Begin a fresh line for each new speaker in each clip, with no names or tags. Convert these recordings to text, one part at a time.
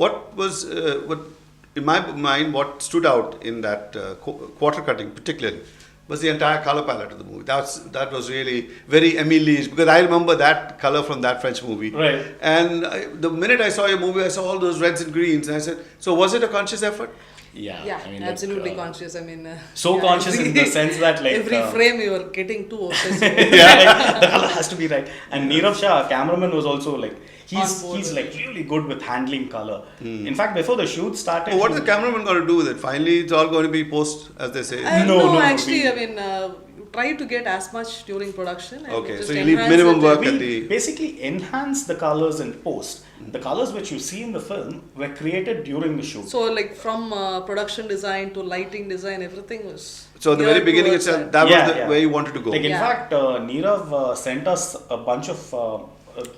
what was what in my mind what stood out in that quarter cutting particularly was the entire color palette of the movie. That was really very Emily's, because I remember that color from that French movie.
Right.
And the minute I saw your movie, I saw all those reds and greens, and I said, so was it a conscious effort?
Yeah, I mean, absolutely conscious. I mean,
conscious in the sense that like
every frame you are getting too obsessed.
Like, the color has to be right. And Nirav Shah, cameraman, was also like he's like really good with handling color. In fact, before the shoot started,
what is the cameraman going to do with it? Finally, it's all going to be post, as they say.
No, actually, I mean, try to get as much during production. And
okay,
just
so you leave minimum work at the...
basically enhance the colors in post. The colors which you see in the film were created during the shoot.
So like from production design to lighting design, everything was...
So at the very beginning itself, that was the way you wanted to go.
Like in fact, Nirav sent us a bunch of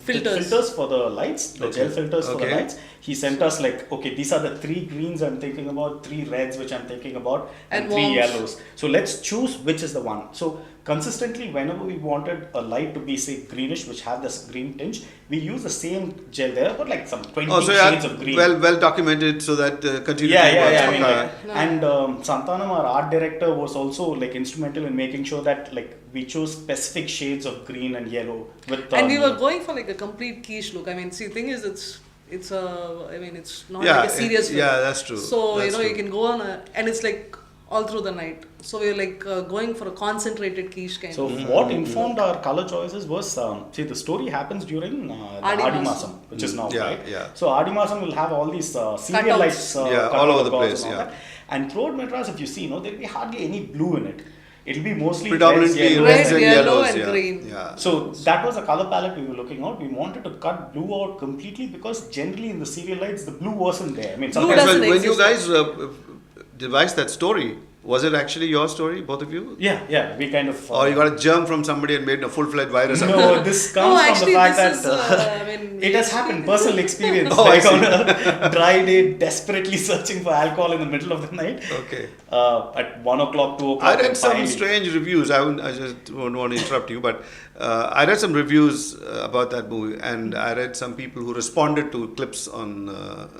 filters for the lights, the gel filters for the lights. He sent us like, okay, these are the 3 greens I'm thinking about, 3 reds which I'm thinking about, and 3 yellows. So let's choose which is the one. So consistently, whenever we wanted a light to be, say, greenish, which have this green tinge, we use the same gel there, but like some 20 shades of green.
Well documented, so that continuity
works. I mean, and Santanam, our art director, was also like instrumental in making sure that like we chose specific shades of green and yellow.
And we were going for like a complete quiche look. I mean, see, the thing is, it's not like a serious film.
Yeah, that's true.
So,
that's
you can go on and it's like all through the night. So we're like going for a concentrated quiche kind
of. So what informed our color choices was, see, the story happens during Adi Masam, which is now, right?
Yeah.
So Adi Masam will have all these serial lights
all over the place.
And throughout Madras, if you see, there'll be hardly any blue in it. It'll be mostly
predominantly
reds and yellows, and green.
Yeah.
So that was the color palette we were looking at. We wanted to cut blue out completely because generally in the serial lights the blue wasn't there. I mean,
when you guys devised that story, was it actually your story, both of you?
Yeah, we kind of...
or you got a germ from somebody and made a full-fledged virus?
No, this comes from the fact that it has happened, personal experience. Like on a dry day, desperately searching for alcohol in the middle of the night.
Okay.
At 1 o'clock, 2 o'clock.
I read some strange reviews. I just don't want to interrupt you, but I read some reviews about that movie, and I read some people who responded to clips on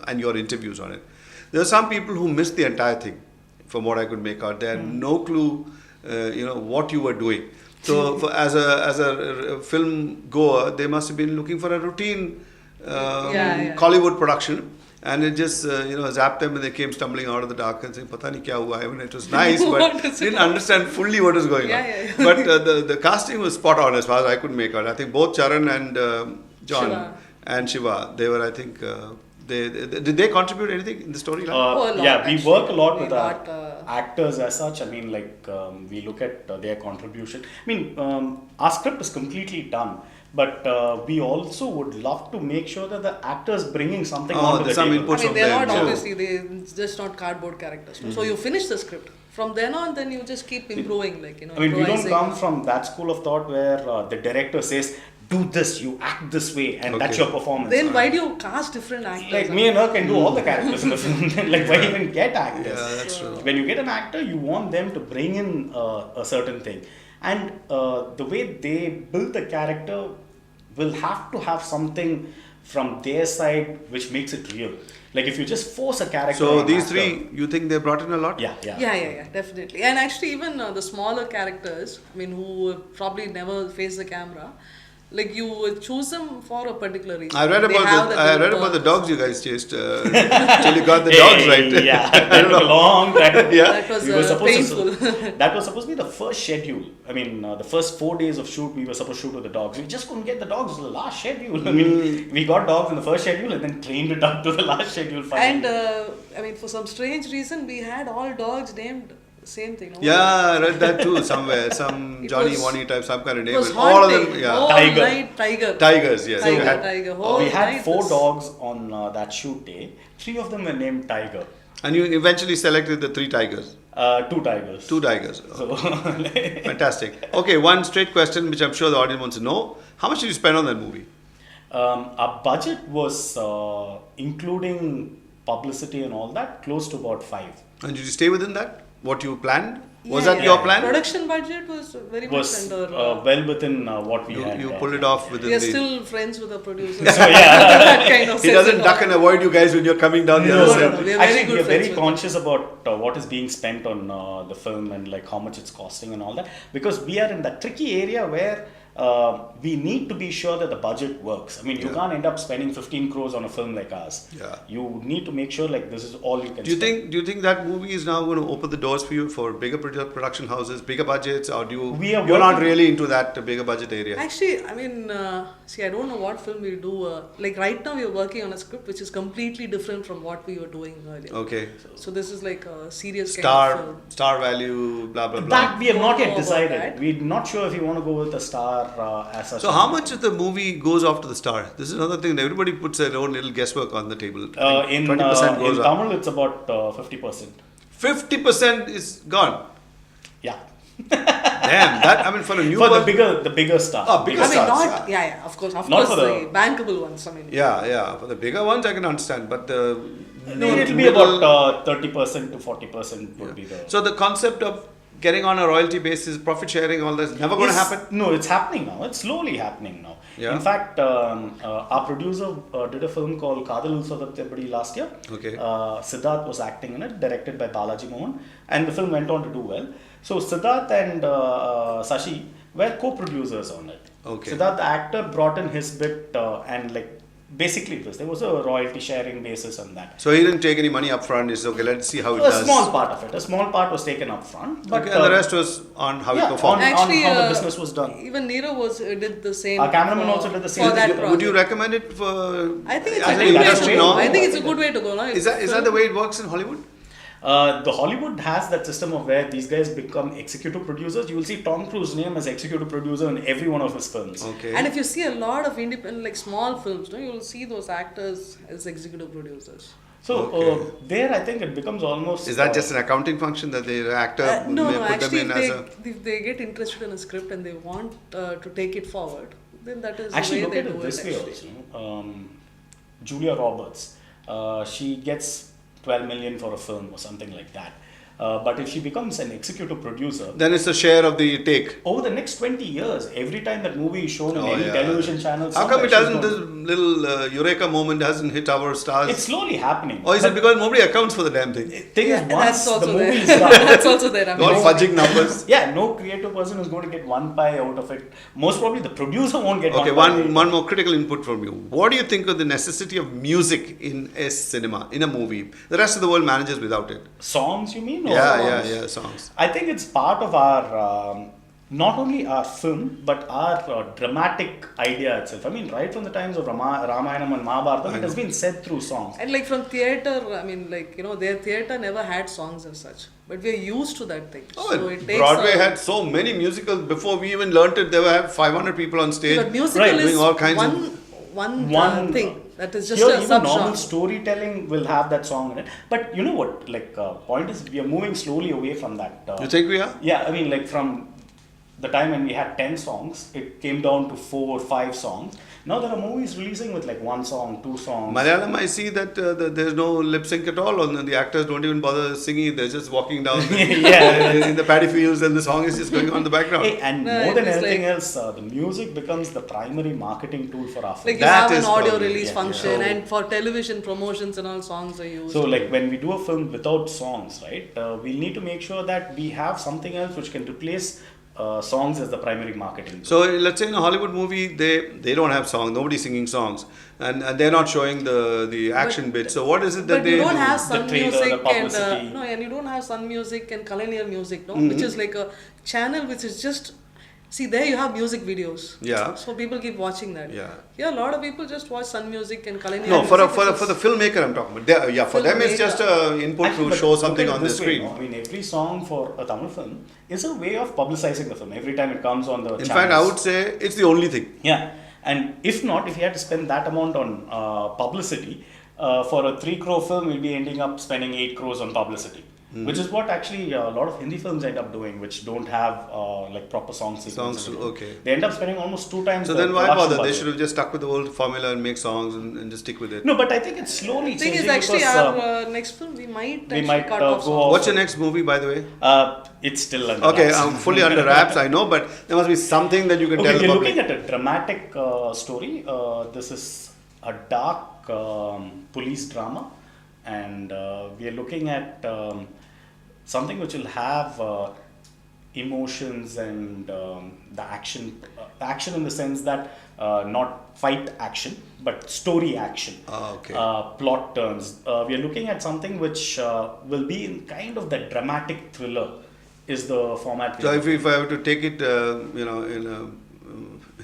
and your interviews on it. There are some people who missed the entire thing. From what I could make out, they had no clue, what you were doing. So, as a film goer, they must have been looking for a routine Hollywood production, and it just zapped them, and they came stumbling out of the dark and saying, "Pata nahi kya hua." I mean, it was nice, but didn't understand fully what was going on. But the casting was spot on as far as I could make out. I think both Charan and John and Shiva, they were, I think. Did they contribute anything in the storyline?
We work a lot with our actors as such. I mean, like we look at their contribution. I mean, our script is completely done, but we also would love to make sure that the actors bringing something onto the table.
I mean, they're not obviously they're just not cardboard characters. So you finish the script. From then on, then you just keep improving,
I mean, we don't come from that school of thought where the director says, do this, you act this way, and that's your performance.
Then why do you cast different actors?
Like me and her can do all the characters in the film. Like why even get actors?
Yeah, that's true.
When you get an actor, you want them to bring in a certain thing. And the way they build the character will have to have something from their side which makes it real. Like if you just force a character.
So these three, you think they brought in a lot?
Yeah,
definitely. And actually even the smaller characters, I mean, who probably never face the camera, like you choose them for a particular reason.
I read about the dogs you guys chased till you got the dogs right.
Yeah, that took a long time.
That was painful.
That was supposed to be the first schedule. I mean, the first 4 days of shoot, we were supposed to shoot with the dogs. We just couldn't get the dogs to the last schedule. I mean, we got dogs in the first schedule and then trained it up to the last schedule finally.
And I mean, for some strange reason, we had all dogs named same thing.
Yeah, I read that too somewhere. Some Johnny Wani type, some kind of name.
It was
all of them,
Tiger.
Tigers, yes.
Tiger.
We had 4 dogs on that shoot day. 3 of them were named Tiger.
And you eventually selected the 3 tigers?
2 tigers.
2 tigers.
So
fantastic. Okay, one straight question which I'm sure the audience wants to know. How much did you spend on that movie?
Our budget was, including publicity and all that, close to about 5.
And did you stay within that? What you planned? Was that your plan?
Production budget was very much under.
Well within what we had.
You pulled it off within
We are
the...
still friends with the producer.
So
that kind of
He doesn't duck and avoid you guys when you're coming down the other side.
No. We are
Actually,
very
we
good
are very
friends with
conscious about what is being spent on the film and like how much it's costing and all that, because we are in that tricky area where we need to be sure that the budget works. I mean, you can't end up spending 15 crores on a film like ours.
Yeah.
You need to make sure like this is all you can
Do you
spend.
think that movie is now going to open the doors for you for bigger production houses, bigger budgets, or you're not really into that bigger budget area?
Actually, I mean, I don't know what film we'll do. Like right now, we are working on a script which is completely different from what we were doing earlier.
Okay.
So this is like a serious kind of film.
Star value, blah blah blah.
That we have not
Don't
yet
know about
decided.
that.
We're not sure if you want to go with a star as such.
So how much of the movie goes off to the star? This is another thing. Everybody puts their own little guesswork on the table.
In
20% goes up.
Tamil, it's about 50%.
50% is gone.
Yeah.
Damn, that, I mean, for a new
For
person-
the bigger star.
Oh, bigger
I mean,
stars,
not of course,
Not
course,
for
the
the-
bankable ones. I mean,
Yeah, for the bigger ones I can understand, but the
It'll be about 30% to 40% would be the.
So the concept of getting on a royalty basis, profit sharing, all that's never going to happen.
No, it's happening now. It's slowly happening now.
Yeah.
In fact, our producer did a film called Kadal Ulsavathapadi last year.
Okay.
Siddharth was acting in it, directed by Balaji Mohan, and the film went on to do well. So Siddharth and Sashi were co-producers on it.
Okay.
Siddharth, the actor, brought in his bit and like basically there was a royalty sharing basis on that.
So he didn't take any money up front. He said, okay, let's see how it
A
does.
small part of it. A small part was taken up front. But
Okay, and the rest was on how it performed.
actually,
on how the business was done.
Even Nero did the same.
Our cameraman also did the same.
For that
Would you
project.
recommend it for?
I think it's
as
a
an
good way
industry
to go.
norm?
I think it's a good way to go. No?
Is that the way it works in Hollywood?
The Hollywood has that system of where these guys become executive producers. You will see Tom Cruise's name as executive producer in every one of his films.
Okay.
And if you see a lot of independent, like small films, you will see those actors as executive producers.
So
Okay.
there, I think it becomes almost.
Is that just an accounting function that the actor
No,
may put
actually,
them in as a?
if they get interested in a script and they want to take it forward, then that is
Actually,
the
look
way
at
they
it
do
this
it.
way
Actually.
also. Julia Roberts, she gets 12 million for a film or something like that. But if she becomes an executive producer,
Then it's a share of the take.
over the next 20 years, every time that movie is shown
Oh,
in any
yeah.
television channel,
How come
somewhere
it
she's
doesn't?
gonna-
This little eureka moment hasn't hit our stars.
It's slowly happening.
Or is it because nobody accounts for the damn thing?
Thing
Yeah,
is, once
that's
the
also
movie
there.
is done,
That's also there. I mean,
All fudging numbers.
yeah, no creative person is going to get one pie out of it. Most probably the producer won't get
Okay,
one pie.
one more critical input from you. What do you think of the necessity of music in a cinema, in a movie? The rest of the world manages without it.
Songs, you mean? Or
Yeah, songs.
I think it's part of our, not only our film, but our dramatic idea itself. I mean, right from the times of Ramayana and Mahabharata, it has been said through songs.
And like from theatre, I mean, like, their theatre never had songs as such. But we're used to that thing.
Oh,
so it takes
Broadway had so many musicals. Before we even learnt it, there were 500 people on stage.
But musical
Right,
is
doing all kinds
one thing. That is just
Here,
a
even
sub
normal
genre.
storytelling will have that song in it. But you know what? Like, point is, we are moving slowly away from that.
You think we are?
Yeah, I mean, like from the time when we had 10 songs, it came down to 4 or 5 songs. Now there are movies releasing with like 1 song, 2 songs.
Malayalam, I see that there's no lip sync at all. And the actors don't even bother singing. They're just walking down in the paddy fields and the song is just going on in the background.
Hey, and
No,
more than
it's
anything
like-
else, the music becomes the primary marketing tool for our film.
Like you
That
have an
is
audio
probably-
release
yeah,
function,
yeah.
and for television promotions and all, songs are used.
So like when we do a film without songs, right, we'll need to make sure that we have something else which can replace songs as the primary marketing tool.
So let's say in a Hollywood movie, they don't have songs, nobody's singing songs, and they're not showing the action bit. So what is it that
but
they
you don't
do?
have sun
trailer, the
music and
publicity.
no, and you don't have sun music and colonial music, no,
Mm-hmm.
which is like a channel which is just. See, there you have music videos.
Yeah.
So people keep watching that.
Yeah.
Here, a lot of people just watch sun music and colonial
No,
music.
for the filmmaker I'm talking about. For them it's just input
Actually,
to
but
show
look
something
at it
on the
this way,
screen.
no? I mean, every song for a Tamil film is a way of publicizing the film every time it comes on the
In
channels.
fact, I would say it's the only thing.
Yeah, and if not, if you had to spend that amount on publicity, for a 3 crore film, we'll be ending up spending 8 crores on publicity. which is what actually a lot of Hindi films end up doing, which don't have like proper song sequences.
Okay.
They end up spending almost 2 times.
So
the
then why
production
bother? They
budget.
should have just stuck with the old formula and make songs and just stick with it.
No, but I think it's slowly
The thing
changing
is, actually,
because,
our next film, we might
we
actually
might,
cut
go
off songs.
off-
What's your next movie, by the way?
it's still under
Okay,
wraps.
I'm fully under wraps, I know, but there must be something that you can tell
Okay,
the
we're
public.
looking at a dramatic story. This is a dark police drama, and we are looking at something which will have emotions and the action in the sense that not fight action, but story action.
Okay.
Plot turns. We are looking at something which will be in kind of the dramatic thriller. Is the format.
So if I were to take it, in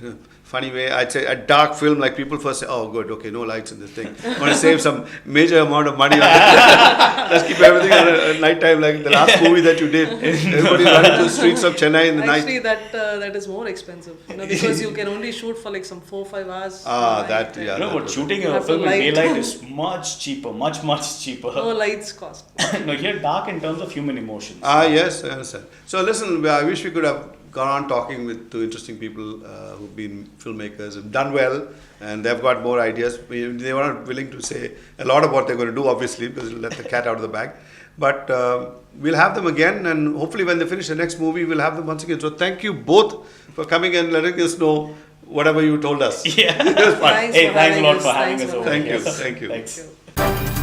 a funny way, I'd say a dark film, like people first say, oh good, okay, no lights in this thing. I want to save some major amount of money on it. Let's keep everything on a night time, like the last movie that you did. Everybody's running to the streets of Chennai in the
Actually,
night.
that is more expensive, because you can only shoot for like some 4-5 hours. at night, and
You know what? Shooting
You
a
have to
film in
light.
daylight is much cheaper, much cheaper.
No lights cost.
No, here dark in terms of human emotions.
Yes, I understand. So listen, I wish we could have gone on talking with two interesting people who've been filmmakers and done well, and they've got more ideas. They were not willing to say a lot of what they're going to do, obviously, because it'll let the cat out of the bag. But we'll have them again, and hopefully when they finish the next movie, we'll have them once again. So thank you both for coming and letting us know whatever you told us.
Yeah.
It was fun.
Thanks
Hey,
for
thanks a
having
lot
us.
for having
Thanks
us
for
over
Thank
here.
you. Thank you.
Thanks.
Thank you.